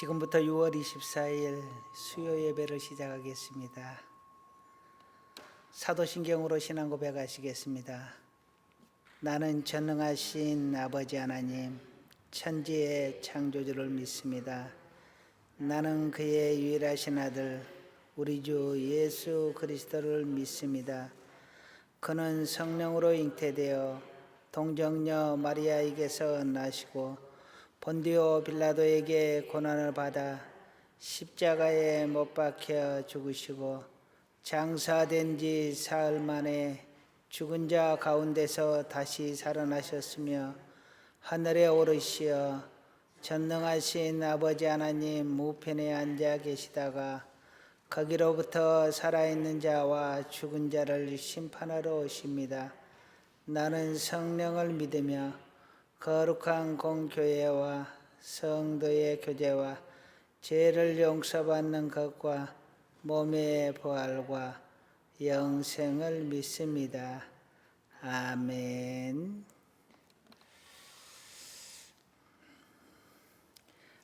지금부터 6월 24일 수요 예배를 시작하겠습니다. 사도신경으로 신앙 고백하시겠습니다. 나는 전능하신 아버지 하나님, 천지의 창조주를 믿습니다. 나는 그의 유일하신 아들, 우리 주 예수 그리스도를 믿습니다. 그는 성령으로 잉태되어 동정녀 마리아에게서 나시고 본디오 빌라도에게 고난을 받아 십자가에 못 박혀 죽으시고 장사된 지 사흘 만에 죽은 자 가운데서 다시 살아나셨으며 하늘에 오르시어 전능하신 아버지 하나님 우편에 앉아 계시다가 거기로부터 살아있는 자와 죽은 자를 심판하러 오십니다. 나는 성령을 믿으며 거룩한 공교회와 성도의 교제와 죄를 용서받는 것과 몸의 부활과 영생을 믿습니다. 아멘.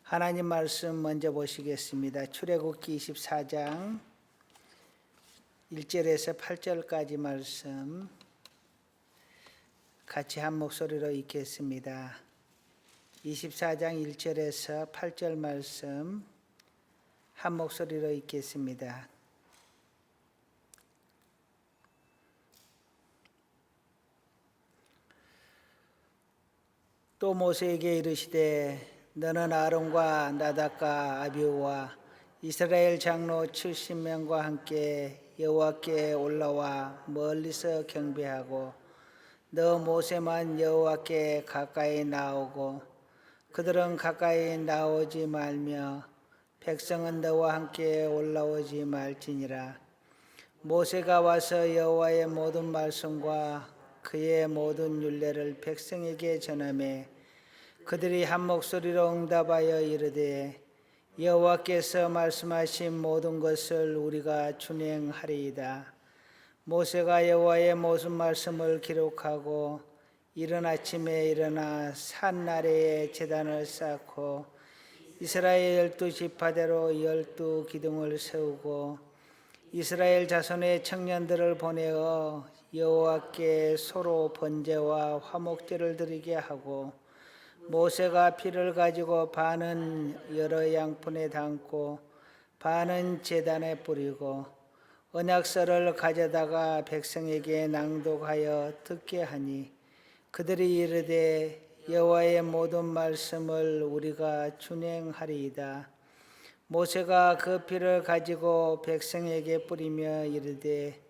하나님 말씀 먼저 보시겠습니다. 출애굽기 24장 1절에서 8절까지 말씀 같이 한 목소리로 읽겠습니다. 24장 1절에서 8절 말씀 한 목소리로 읽겠습니다. 또 모세에게 이르시되 너는 아론과 나답과 아비후와 이스라엘 장로 70명과 함께 여호와께 올라와 멀리서 경배하고 너 모세만 여호와께 가까이 나오고 그들은 가까이 나오지 말며 백성은 너와 함께 올라오지 말지니라. 모세가 와서 여호와의 모든 말씀과 그의 모든 율례를 백성에게 전하매 그들이 한 목소리로 응답하여 이르되 여호와께서 말씀하신 모든 것을 우리가 준행하리이다. 모세가 여호와의 모든 말씀을 기록하고 이른 아침에 일어나 산 아래에 제단을 쌓고 이스라엘 12지파대로 12기둥을 세우고 이스라엘 자손의 청년들을 보내어 여호와께 소로 번제와 화목제를 드리게 하고 모세가 피를 가지고 반은 여러 양푼에 담고 반은 제단에 뿌리고 언약서를 가져다가 백성에게 낭독하여 듣게 하니 그들이 이르되 여호와의 모든 말씀을 우리가 준행하리이다. 모세가 그 피를 가지고 백성에게 뿌리며 이르되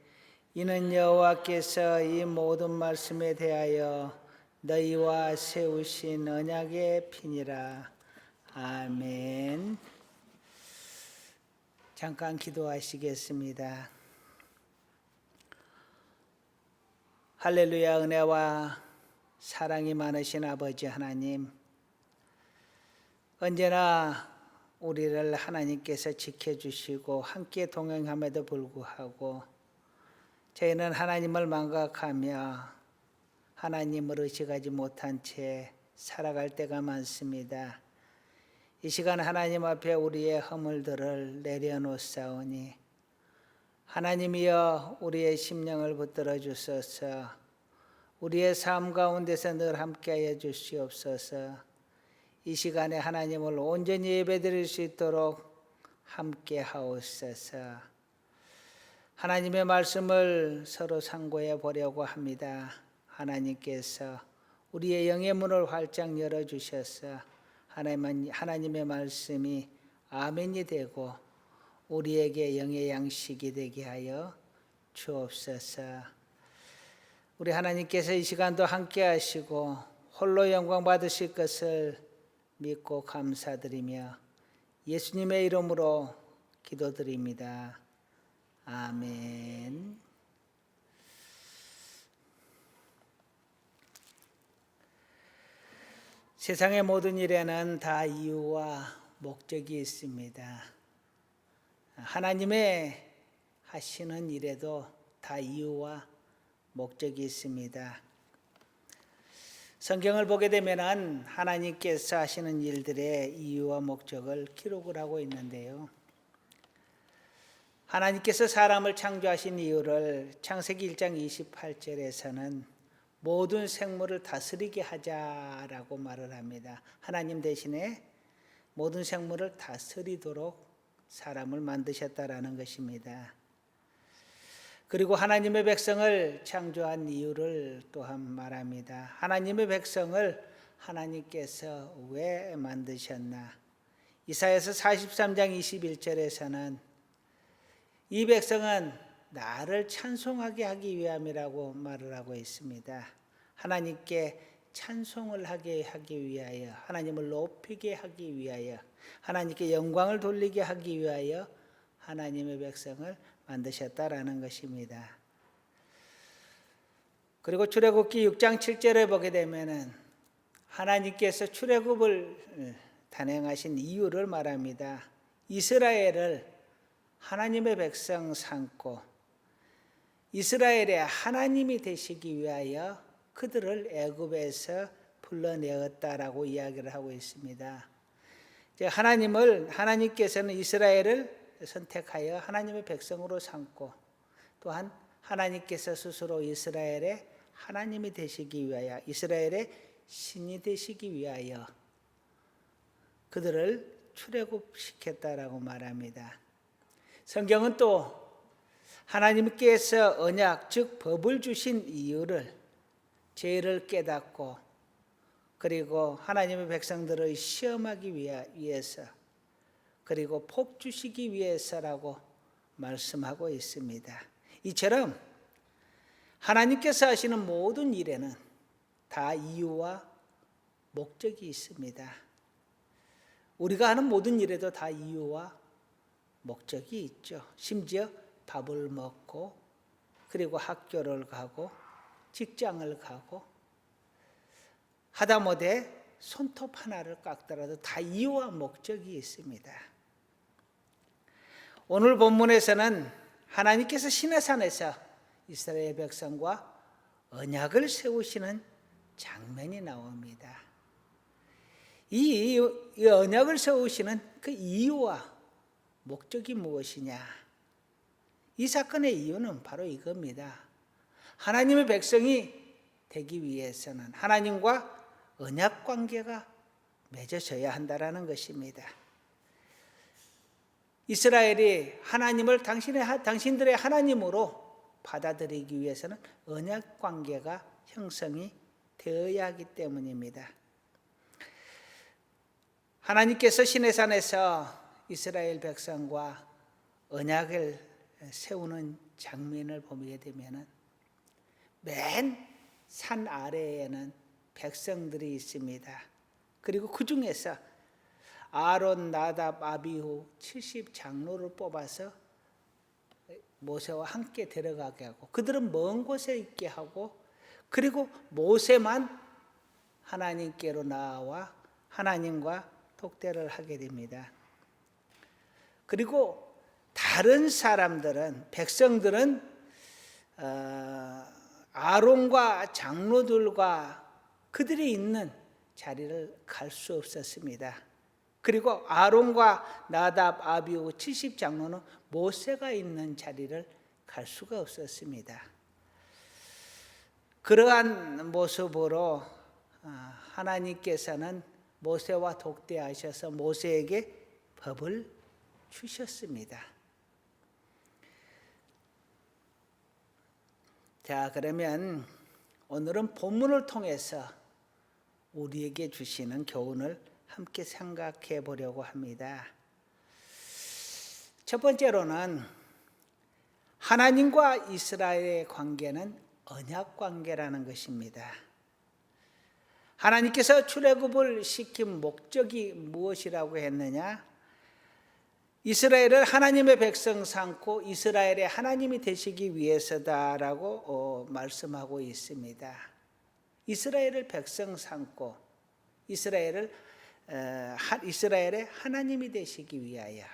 이는 여호와께서 이 모든 말씀에 대하여 너희와 세우신 언약의 피니라. 아멘. 잠깐 기도하시겠습니다. 할렐루야. 은혜와 사랑이 많으신 아버지 하나님, 언제나 우리를 하나님께서 지켜주시고 함께 동행함에도 불구하고 저희는 하나님을 망각하며 하나님을 의식하지 못한 채 살아갈 때가 많습니다. 이 시간 하나님 앞에 우리의 허물들을 내려놓사오니 하나님이여 우리의 심령을 붙들어 주소서. 우리의 삶 가운데서 늘 함께하여 주시옵소서. 이 시간에 하나님을 온전히 예배드릴 수 있도록 함께하옵소서. 하나님의 말씀을 서로 상고해 보려고 합니다. 하나님께서 우리의 영의 문을 활짝 열어주셔서 하나님의 말씀이 아멘이 되고 우리에게 영의 양식이 되게 하여 주옵소서. 우리 하나님께서 이 시간도 함께 하시고 홀로 영광 받으실 것을 믿고 감사드리며 예수님의 이름으로 기도드립니다. 아멘. 세상의 모든 일에는 다 이유와 목적이 있습니다. 하나님의 하시는 일에도 다 이유와 목적이 있습니다. 성경을 보게 되면은 하나님께서 하시는 일들의 이유와 목적을 기록을 하고 있는데요. 하나님께서 사람을 창조하신 이유를 창세기 1장 28절에서는 모든 생물을 다스리게 하자라고 말을 합니다. 하나님 대신에 모든 생물을 다스리도록 사람을 만드셨다라는 것입니다. 그리고 하나님의 백성을 창조한 이유를 또한 말합니다. 하나님의 백성을 하나님께서 왜 만드셨나? 이사야서 43장 21절에서는 이 백성은 나를 찬송하게 하기 위함이라고 말을 하고 있습니다. 하나님께 찬송을 하게 하기 위하여, 하나님을 높이게 하기 위하여, 하나님께 영광을 돌리게 하기 위하여 하나님의 백성을 만드셨다라는 것입니다. 그리고 출애굽기 6장 7절에 보게 되면은 하나님께서 출애굽을 단행하신 이유를 말합니다. 이스라엘을 하나님의 백성 삼고 이스라엘의 하나님이 되시기 위하여 그들을 애굽에서 불러내었다라고 이야기를 하고 있습니다. 하나님께서는 이스라엘을 선택하여 하나님의 백성으로 삼고 또한 하나님께서 스스로 이스라엘의 하나님이 되시기 위하여 이스라엘의 신이 되시기 위하여 그들을 출애굽시켰다라고 말합니다. 성경은 또 하나님께서 언약 즉 법을 주신 이유를 죄를 깨닫고 그리고 하나님의 백성들을 시험하기 위해서 그리고 복 주시기 위해서라고 말씀하고 있습니다. 이처럼 하나님께서 하시는 모든 일에는 다 이유와 목적이 있습니다. 우리가 하는 모든 일에도 다 이유와 목적이 있죠. 심지어 밥을 먹고 그리고 학교를 가고 직장을 가고 하다못해 손톱 하나를 깎더라도 다 이유와 목적이 있습니다. 오늘 본문에서는 하나님께서 시내산에서 이스라엘 백성과 언약을 세우시는 장면이 나옵니다. 이 언약을 세우시는 그 이유와 목적이 무엇이냐? 이 사건의 이유는 바로 이겁니다. 하나님의 백성이 되기 위해서는 하나님과 언약 관계가 맺어져야 한다라는 것입니다. 이스라엘이 하나님을 당신들의 하나님으로 받아들이기 위해서는 언약 관계가 형성이 되어야 하기 때문입니다. 하나님께서 시내산에서 이스라엘 백성과 언약을 세우는 장면을 보게 되면 맨 산 아래에는 백성들이 있습니다. 그리고 그 중에서 아론, 나답, 아비후 70장로를 뽑아서 모세와 함께 데려가게 하고 그들은 먼 곳에 있게 하고 그리고 모세만 하나님께로 나와 하나님과 독대를 하게 됩니다. 그리고 다른 사람들은 백성들은 아론과 장로들과 그들이 있는 자리를 갈 수 없었습니다. 그리고 아론과 나답, 아비후 70장로는 모세가 있는 자리를 갈 수가 없었습니다. 그러한 모습으로 하나님께서는 모세와 독대하셔서 모세에게 법을 주셨습니다. 자, 그러면 오늘은 본문을 통해서 우리에게 주시는 교훈을 함께 생각해 보려고 합니다. 첫 번째로는 하나님과 이스라엘의 관계는 언약 관계라는 것입니다. 하나님께서 출애굽을 시킨 목적이 무엇이라고 했느냐? 이스라엘을 하나님의 백성 삼고 이스라엘의 하나님이 되시기 위해서다라고 말씀하고 있습니다. 이스라엘을 백성 삼고 이스라엘의 하나님이 되시기 위하여.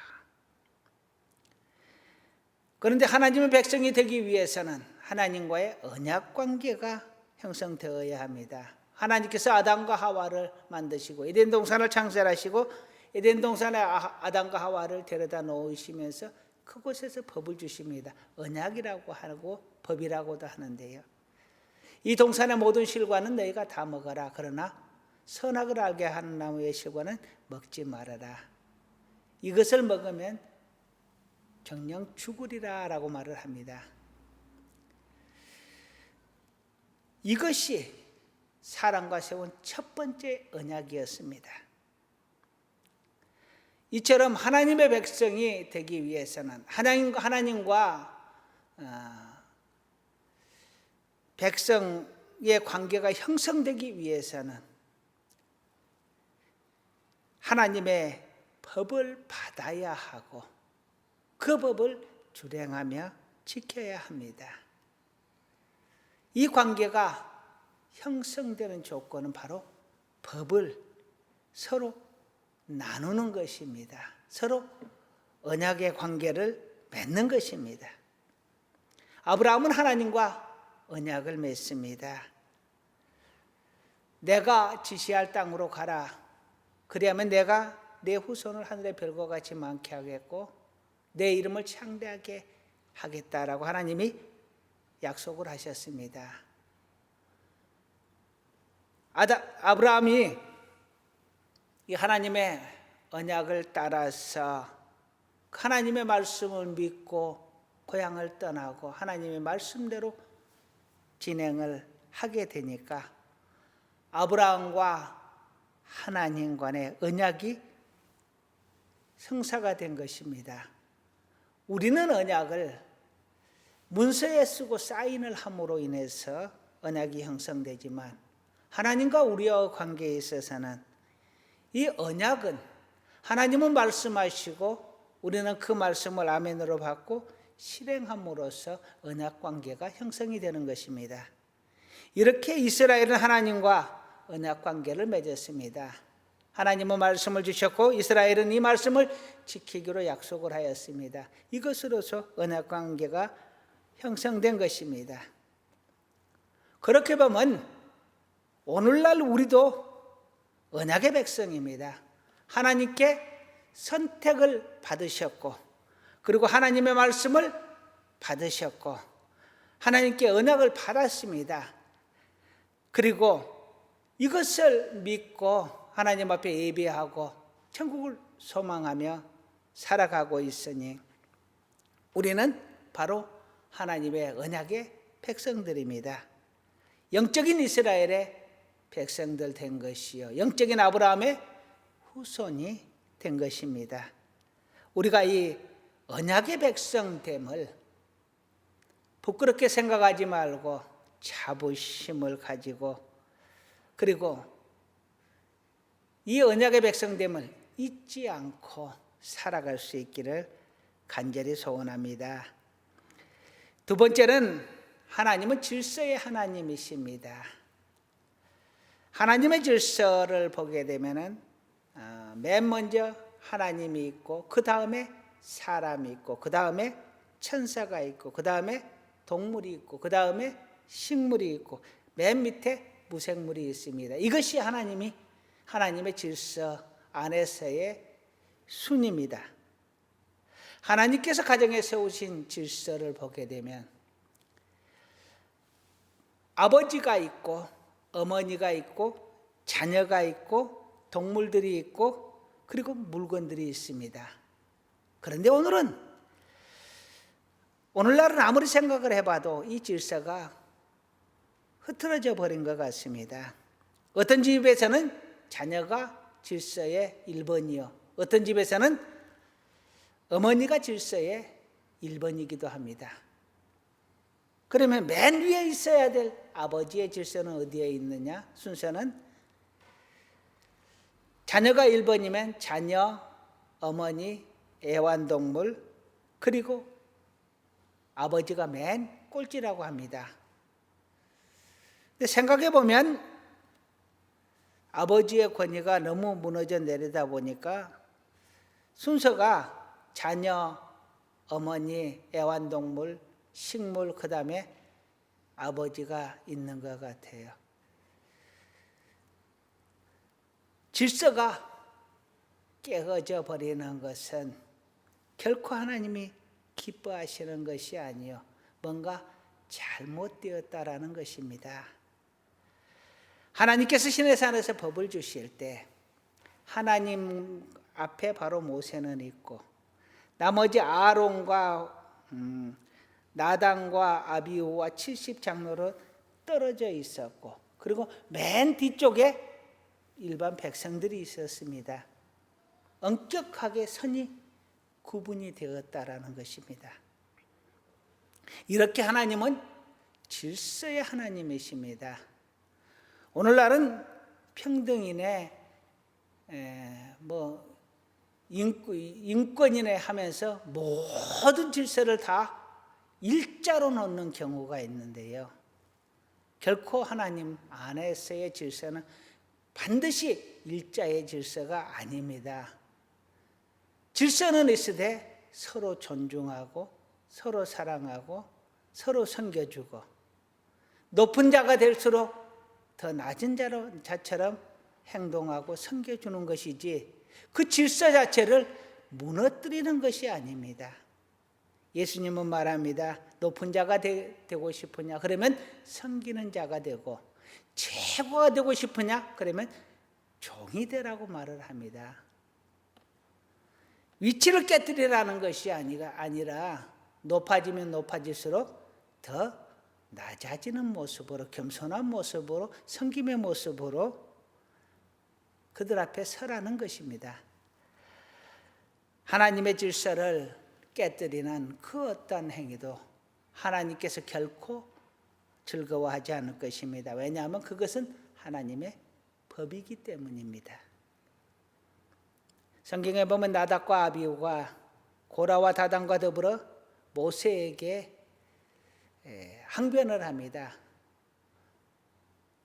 그런데 하나님의 백성이 되기 위해서는 하나님과의 언약 관계가 형성되어야 합니다. 하나님께서 아담과 하와를 만드시고 에덴 동산을 창설하시고 에덴 동산에 아담과 하와를 데려다 놓으시면서 그곳에서 법을 주십니다. 언약이라고 하고 법이라고도 하는데요. 이 동산의 모든 실과는 너희가 다 먹어라. 그러나 선악을 알게 하는 나무의 실과는 먹지 말아라. 이것을 먹으면 정녕 죽으리라 라고 말을 합니다. 이것이 사람과 세운 첫 번째 언약이었습니다. 이처럼 하나님의 백성이 되기 위해서는 하나님과 백성의 관계가 형성되기 위해서는 하나님의 법을 받아야 하고 그 법을 준행하며 지켜야 합니다. 이 관계가 형성되는 조건은 바로 법을 서로 나누는 것입니다. 서로 언약의 관계를 맺는 것입니다. 아브라함은 하나님과 언약을 맺습니다. 내가 지시할 땅으로 가라. 그리하면 내가 내 후손을 하늘의 별과 같이 많게 하겠고 내 이름을 창대하게 하겠다라고 하나님이 약속을 하셨습니다. 아브라함이 이 하나님의 언약을 따라서 하나님의 말씀을 믿고 고향을 떠나고 하나님의 말씀대로 진행을 하게 되니까 아브라함과 하나님 간의 언약이 성사가 된 것입니다. 우리는 언약을 문서에 쓰고 사인을 함으로 인해서 언약이 형성되지만 하나님과 우리와 관계에 있어서는 이 언약은 하나님은 말씀하시고 우리는 그 말씀을 아멘으로 받고 실행함으로써 언약 관계가 형성이 되는 것입니다. 이렇게 이스라엘은 하나님과 언약 관계를 맺었습니다. 하나님은 말씀을 주셨고 이스라엘은 이 말씀을 지키기로 약속을 하였습니다. 이것으로서 언약 관계가 형성된 것입니다. 그렇게 보면 오늘날 우리도 언약의 백성입니다. 하나님께 선택을 받으셨고 그리고 하나님의 말씀을 받으셨고 하나님께 언약을 받았습니다. 그리고 이것을 믿고 하나님 앞에 예배하고 천국을 소망하며 살아가고 있으니 우리는 바로 하나님의 언약의 백성들입니다. 영적인 이스라엘의 백성들 된 것이요 영적인 아브라함의 후손이 된 것입니다. 우리가 이 언약의 백성됨을 부끄럽게 생각하지 말고 자부심을 가지고 그리고 이 언약의 백성됨을 잊지 않고 살아갈 수 있기를 간절히 소원합니다. 두 번째는 하나님은 질서의 하나님이십니다. 하나님의 질서를 보게 되면은 맨 먼저 하나님이 있고 그 다음에 사람이 있고 그 다음에 천사가 있고 그 다음에 동물이 있고 그 다음에 식물이 있고 맨 밑에 무생물이 있습니다. 이것이 하나님의 질서 안에서의 순입니다. 하나님께서 가정에 세우신 질서를 보게 되면 아버지가 있고 어머니가 있고 자녀가 있고 동물들이 있고 그리고 물건들이 있습니다. 그런데 오늘날은 아무리 생각을 해봐도 이 질서가 흐트러져 버린 것 같습니다. 어떤 집에서는 자녀가 질서의 1번이요 어떤 집에서는 어머니가 질서의 1번이기도 합니다. 그러면 맨 위에 있어야 될 아버지의 질서는 어디에 있느냐? 순서는 자녀가 1번이면 자녀, 어머니, 애완동물 그리고 아버지가 맨 꼴찌라고 합니다. 근데 생각해 보면 아버지의 권위가 너무 무너져 내리다 보니까 순서가 자녀, 어머니, 애완동물, 식물 그 다음에 아버지가 있는 것 같아요. 질서가 깨어져 버리는 것은 결코 하나님이 기뻐하시는 것이 아니요 뭔가 잘못되었다라는 것입니다. 하나님께서 시내산에서 법을 주실 때 하나님 앞에 바로 모세는 있고 나머지 아론과 나단과 아비후와 70장로로 떨어져 있었고 그리고 맨 뒤쪽에 일반 백성들이 있었습니다. 엄격하게 선이 구분이 되었다라는 것입니다. 이렇게 하나님은 질서의 하나님이십니다. 오늘날은 평등이네 인권이네 하면서 모든 질서를 다 일자로 놓는 경우가 있는데요. 결코 하나님 안에서의 질서는 반드시 일자의 질서가 아닙니다. 질서는 있으되 서로 존중하고 서로 사랑하고 서로 섬겨주고 높은 자가 될수록 더 낮은 자처럼 행동하고 섬겨주는 것이지 그 질서 자체를 무너뜨리는 것이 아닙니다. 예수님은 말합니다. 높은 자가 되고 싶으냐? 그러면 섬기는 자가 되고 최고가 되고 싶으냐? 그러면 종이 되라고 말을 합니다. 위치를 깨뜨리라는 것이 아니라 높아지면 높아질수록 더 낮아지는 모습으로 겸손한 모습으로 섬김의 모습으로 그들 앞에 서라는 것입니다. 하나님의 질서를 깨뜨리는 그 어떤 행위도 하나님께서 결코 즐거워하지 않을 것입니다. 왜냐하면 그것은 하나님의 법이기 때문입니다. 성경에 보면 나답과 아비후가 고라와 다단과 더불어 모세에게 항변을 합니다.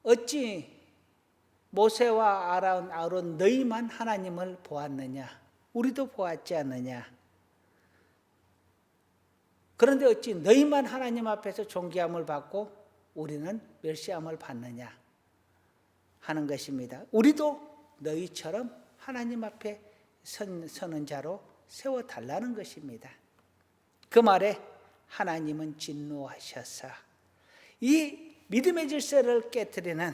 어찌 모세와 아론 너희만 하나님을 보았느냐? 우리도 보았지 않느냐? 그런데 어찌 너희만 하나님 앞에서 존귀함을 받고 우리는 멸시함을 받느냐? 하는 것입니다. 우리도 너희처럼 하나님 앞에 서는 자로 세워달라는 것입니다. 그 말에 하나님은 진노하셔서 이 믿음의 질서를 깨뜨리는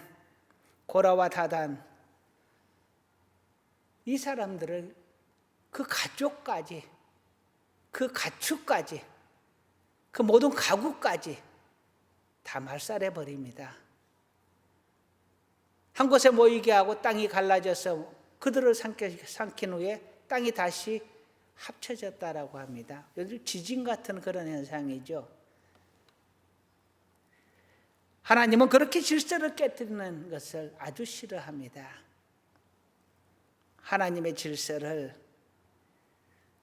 고라와 다단 이 사람들을 그 가족까지 그 가축까지 그 모든 가구까지 다 말살해 버립니다. 한 곳에 모이게 하고 땅이 갈라져서 그들을 삼킨 후에 땅이 다시 합쳐졌다라고 합니다. 요즘 지진 같은 그런 현상이죠. 하나님은 그렇게 질서를 깨뜨리는 것을 아주 싫어합니다. 하나님의 질서를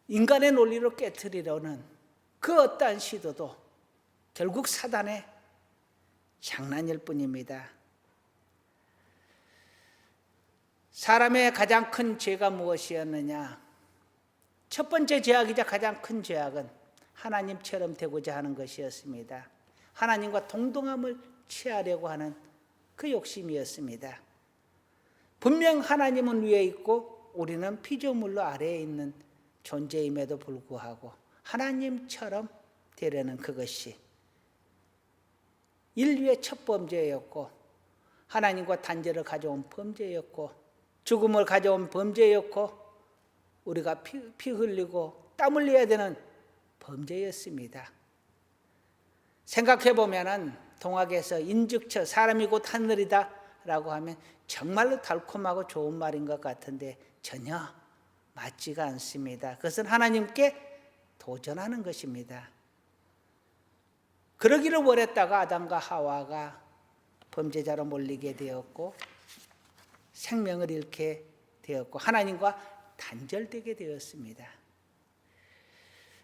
인간의 논리로 깨뜨리려는 그 어떠한 시도도 결국 사단의 장난일 뿐입니다. 사람의 가장 큰 죄가 무엇이었느냐? 첫 번째 죄악이자 가장 큰 죄악은 하나님처럼 되고자 하는 것이었습니다. 하나님과 동등함을 취하려고 하는 그 욕심이었습니다. 분명 하나님은 위에 있고 우리는 피조물로 아래에 있는 존재임에도 불구하고 하나님처럼 되려는 그것이 인류의 첫 범죄였고 하나님과 단절을 가져온 범죄였고 죽음을 가져온 범죄였고 우리가 피 흘리고 땀 흘려야 되는 범죄였습니다. 생각해보면 동학에서 인즉처 사람이 곧 하늘이다 라고 하면 정말로 달콤하고 좋은 말인 것 같은데 전혀 맞지가 않습니다. 그것은 하나님께 도전하는 것입니다. 그러기를 원했다가 아담과 하와가 범죄자로 몰리게 되었고 생명을 잃게 되었고 하나님과 단절되게 되었습니다.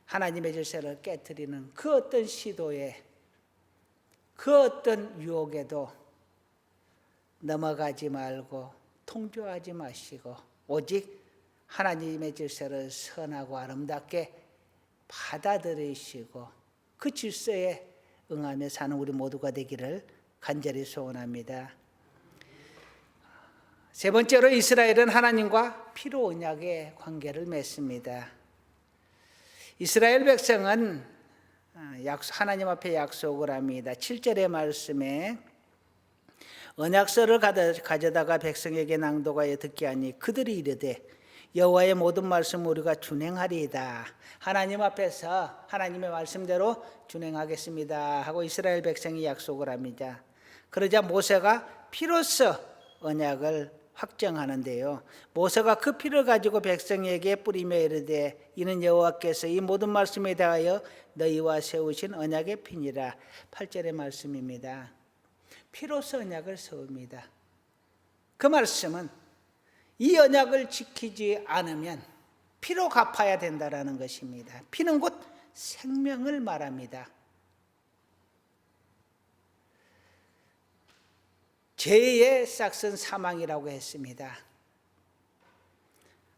하나님의 질서를 깨뜨리는 그 어떤 시도에 그 어떤 유혹에도 넘어가지 말고 통조하지 마시고 오직 하나님의 질서를 선하고 아름답게 받아들이시고 그 질서에 응하며 사는 우리 모두가 되기를 간절히 소원합니다. 세 번째로 이스라엘은 하나님과 피로 언약의 관계를 맺습니다. 이스라엘 백성은 하나님 앞에 약속을 합니다. 7절의 말씀에 언약서를 가져다가 백성에게 낭독하여 듣게 하니 그들이 이르되 여호와의 모든 말씀 우리가 준행하리이다. 하나님 앞에서 하나님의 말씀대로 준행하겠습니다 하고 이스라엘 백성이 약속을 합니다. 그러자 모세가 피로써 언약을 확정하는데요. 모세가 그 피를 가지고 백성에게 뿌리며 이르되 이는 여호와께서 이 모든 말씀에 대하여 너희와 세우신 언약의 피니라. 8절의 말씀입니다. 피로써 언약을 세웁니다. 그 말씀은 이 언약을 지키지 않으면 피로 갚아야 된다라는 것입니다. 피는 곧 생명을 말합니다. 죄의 싹은 사망이라고 했습니다.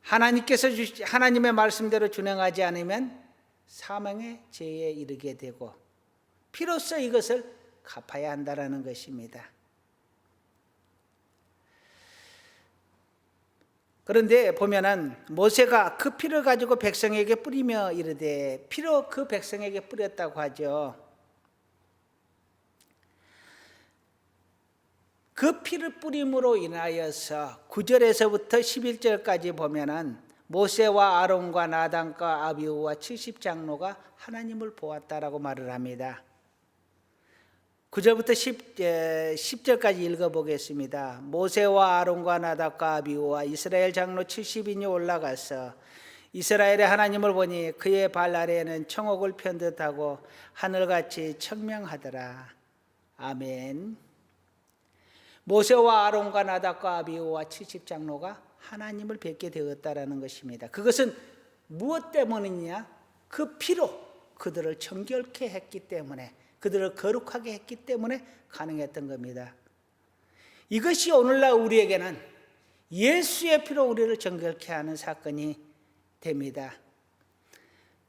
하나님께서 하나님의 말씀대로 준행하지 않으면 사망의 죄에 이르게 되고 피로써 이것을 갚아야 한다라는 것입니다. 그런데 보면은 모세가 그 피를 가지고 백성에게 뿌리며 이르되 피로 그 백성에게 뿌렸다고 하죠. 그 피를 뿌림으로 인하여서 9절에서부터 11절까지 보면은 모세와 아론과 나단과 아비후와 70장로가 하나님을 보았다라고 말을 합니다. 9절부터 10절까지 읽어보겠습니다. 모세와 아론과 나답과 아비후와 이스라엘 장로 70인이 올라가서 이스라엘의 하나님을 보니 그의 발 아래에는 청옥을 편 듯하고 하늘같이 청명하더라. 아멘. 모세와 아론과 나답과 아비후와 70장로가 하나님을 뵙게 되었다라는 것입니다. 그것은 무엇 때문이냐? 그 피로 그들을 정결케 했기 때문에, 그들을 거룩하게 했기 때문에 가능했던 겁니다. 이것이 오늘날 우리에게는 예수의 피로 우리를 정결케 하는 사건이 됩니다.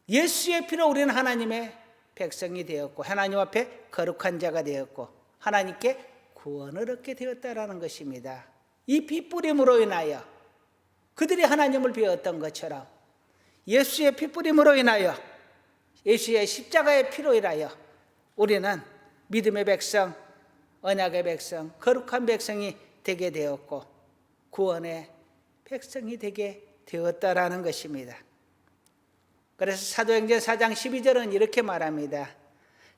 예수의 피로 우리는 하나님의 백성이 되었고 하나님 앞에 거룩한 자가 되었고 하나님께 구원을 얻게 되었다라는 것입니다. 이 피뿌림으로 인하여 그들이 하나님을 배웠던 것처럼 예수의 피뿌림으로 인하여 예수의 십자가의 피로 인하여 우리는 믿음의 백성, 언약의 백성, 거룩한 백성이 되게 되었고 구원의 백성이 되게 되었다라는 것입니다. 그래서 사도행전 4장 12절은 이렇게 말합니다.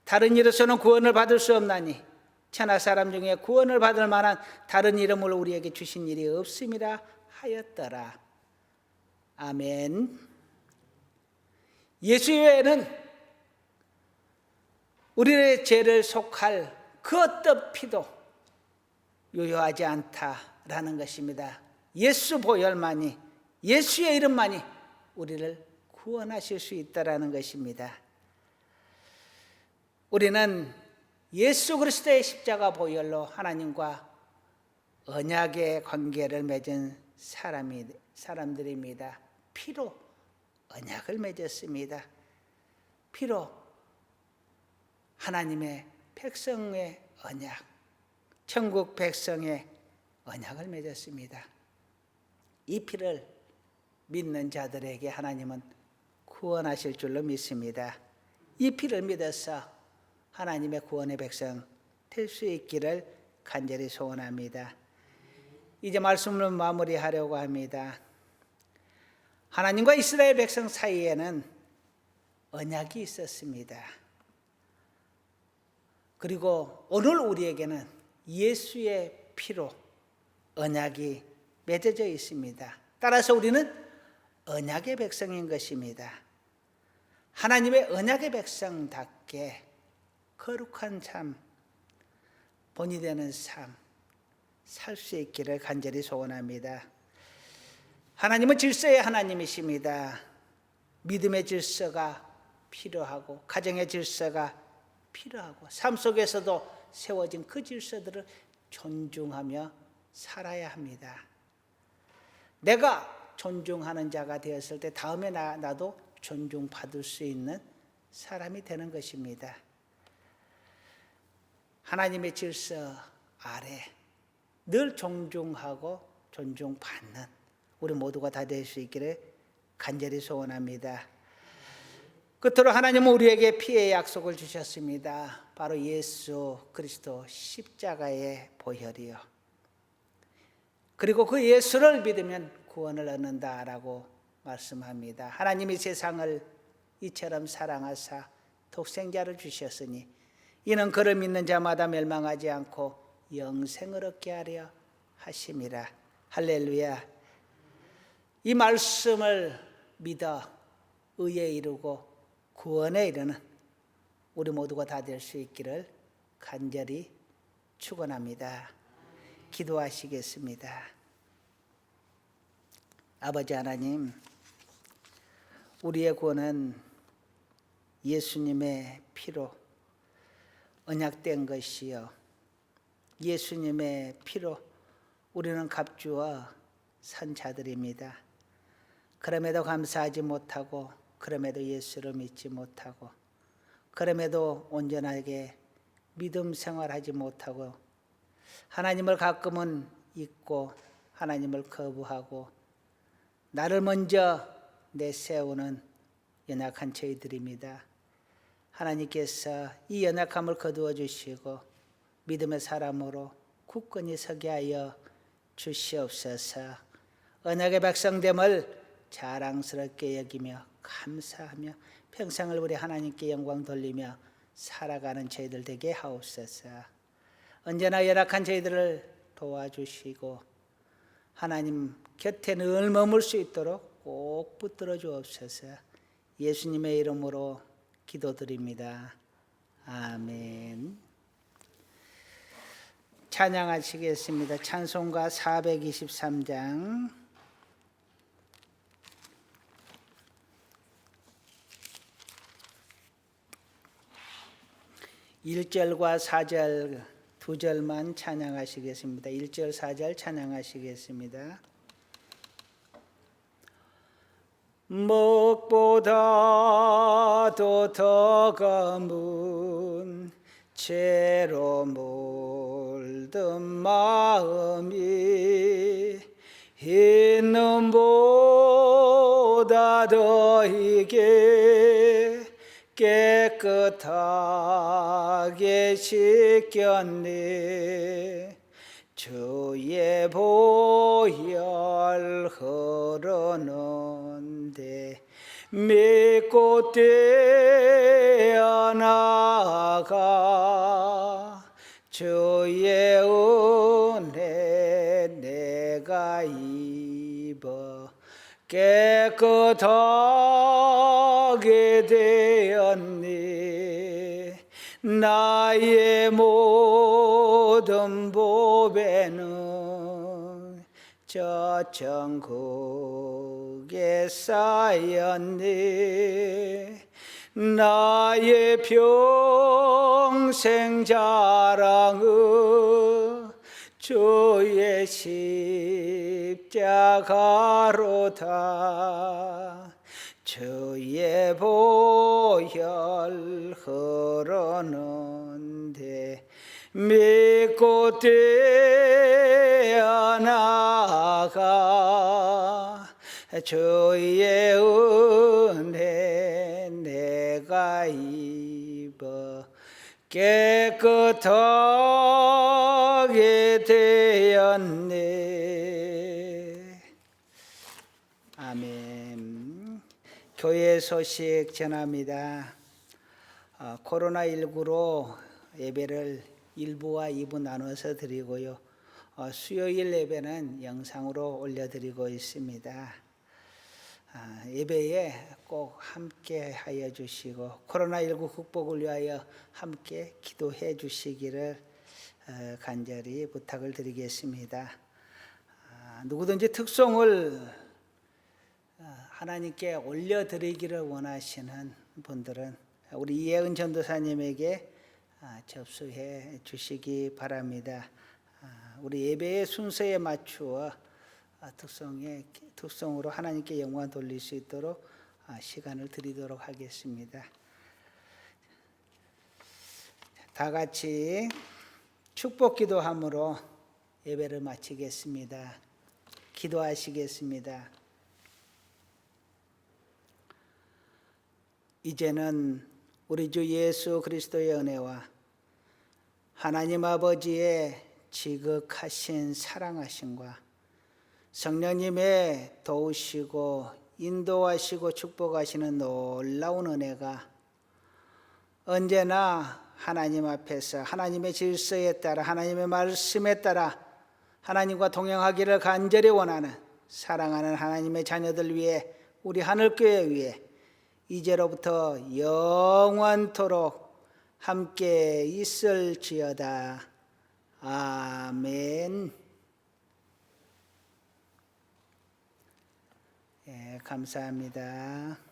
다른 이로서는 구원을 받을 수 없나니 천하 사람 중에 구원을 받을 만한 다른 이름을 우리에게 주신 일이 없음이라 하였더라. 아멘. 예수 외에는 우리의 죄를 속할 그 어떤 피도 유효하지 않다라는 것입니다. 예수 보혈만이, 예수의 이름만이 우리를 구원하실 수 있다라는 것입니다. 우리는 예수 그리스도의 십자가 보혈로 하나님과 언약의 관계를 맺은 사람들입니다. 피로 언약을 맺었습니다. 피로 하나님의 백성의 언약, 천국 백성의 언약을 맺었습니다. 이 피를 믿는 자들에게 하나님은 구원하실 줄로 믿습니다. 이 피를 믿어서 하나님의 구원의 백성 될 수 있기를 간절히 소원합니다. 이제 말씀을 마무리하려고 합니다. 하나님과 이스라엘 백성 사이에는 언약이 있었습니다. 그리고 오늘 우리에게는 예수의 피로 언약이 맺어져 있습니다. 따라서 우리는 언약의 백성인 것입니다. 하나님의 언약의 백성답게 거룩한 삶, 본이 되는 삶 살 수 있기를 간절히 소원합니다. 하나님은 질서의 하나님이십니다. 믿음의 질서가 필요하고 가정의 질서가 필요하고 삶 속에서도 세워진 그 질서들을 존중하며 살아야 합니다. 내가 존중하는 자가 되었을 때 다음에 나도 존중받을 수 있는 사람이 되는 것입니다. 하나님의 질서 아래 늘 존중하고 존중받는 우리 모두가 다 될 수 있기를 간절히 소원합니다. 끝으로 하나님은 우리에게 피의 약속을 주셨습니다. 바로 예수 그리스도 십자가의 보혈이요. 그리고 그 예수를 믿으면 구원을 얻는다라고 말씀합니다. 하나님이 세상을 이처럼 사랑하사 독생자를 주셨으니 이는 그를 믿는 자마다 멸망하지 않고 영생을 얻게 하려 하심이라. 할렐루야. 이 말씀을 믿어 의에 이르고 구원에 이르는 우리 모두가 다 될 수 있기를 간절히 축원합니다. 기도하시겠습니다. 아버지 하나님, 우리의 구원은 예수님의 피로 언약된 것이요, 예수님의 피로 우리는 값주어 산 자들입니다. 그럼에도 감사하지 못하고, 그럼에도 예수를 믿지 못하고, 그럼에도 온전하게 믿음 생활하지 못하고, 하나님을 가끔은 잊고 하나님을 거부하고 나를 먼저 내세우는 연약한 저희들입니다. 하나님께서 이 연약함을 거두어 주시고 믿음의 사람으로 굳건히 서게 하여 주시옵소서. 언약의 백성됨을 자랑스럽게 여기며 감사하며 평생을 우리 하나님께 영광 돌리며 살아가는 저희들 되게 하옵소서. 언제나 열악한 저희들을 도와주시고 하나님 곁에 늘 머물 수 있도록 꼭 붙들어 주옵소서. 예수님의 이름으로 기도드립니다. 아멘. 찬양하시겠습니다. 찬송가 423장 1절과 4절 두 절만 찬양하시겠습니다. 1절 4절 찬양하시겠습니다. 먹보다도 더 검은 죄로 물든 마음이 흰 눈보다 더 이게 깨끗하게 씻겼네. 주의 보혈 흐르는데 믿고 뛰어나가 주의 은혜 내가 입어 깨끗하게 되었니. 나의 모든 보배는 저 천국에 쌓였니. 나의 평생 자랑은 주의 십자가로다. 주의 보혈 흐르는데 믿고 뛰어나가 주의 은혜 내가 입어 깨끗하게 되었네. 아멘. 교회 소식 전합니다. 코로나19로 예배를 1부와 2부 나눠서 드리고요. 수요일 예배는 영상으로 올려드리고 있습니다. 예배에 꼭 함께 하여 주시고 코로나19 극복을 위하여 함께 기도해 주시기를 간절히 부탁을 드리겠습니다. 누구든지 특송을 하나님께 올려드리기를 원하시는 분들은 우리 이혜은 전도사님에게 접수해 주시기 바랍니다. 우리 예배의 순서에 맞추어 특성으로 하나님께 영광 돌릴 수 있도록 시간을 드리도록 하겠습니다. 다 같이 축복 기도함으로 예배를 마치겠습니다. 기도하시겠습니다. 이제는 우리 주 예수 그리스도의 은혜와 하나님 아버지의 지극하신 사랑하심과 성령님의 도우시고 인도하시고 축복하시는 놀라운 은혜가 언제나 하나님 앞에서 하나님의 질서에 따라 하나님의 말씀에 따라 하나님과 동행하기를 간절히 원하는 사랑하는 하나님의 자녀들 위해 우리 하늘교회 위해 이제로부터 영원토록 함께 있을지어다. 아멘. 감사합니다.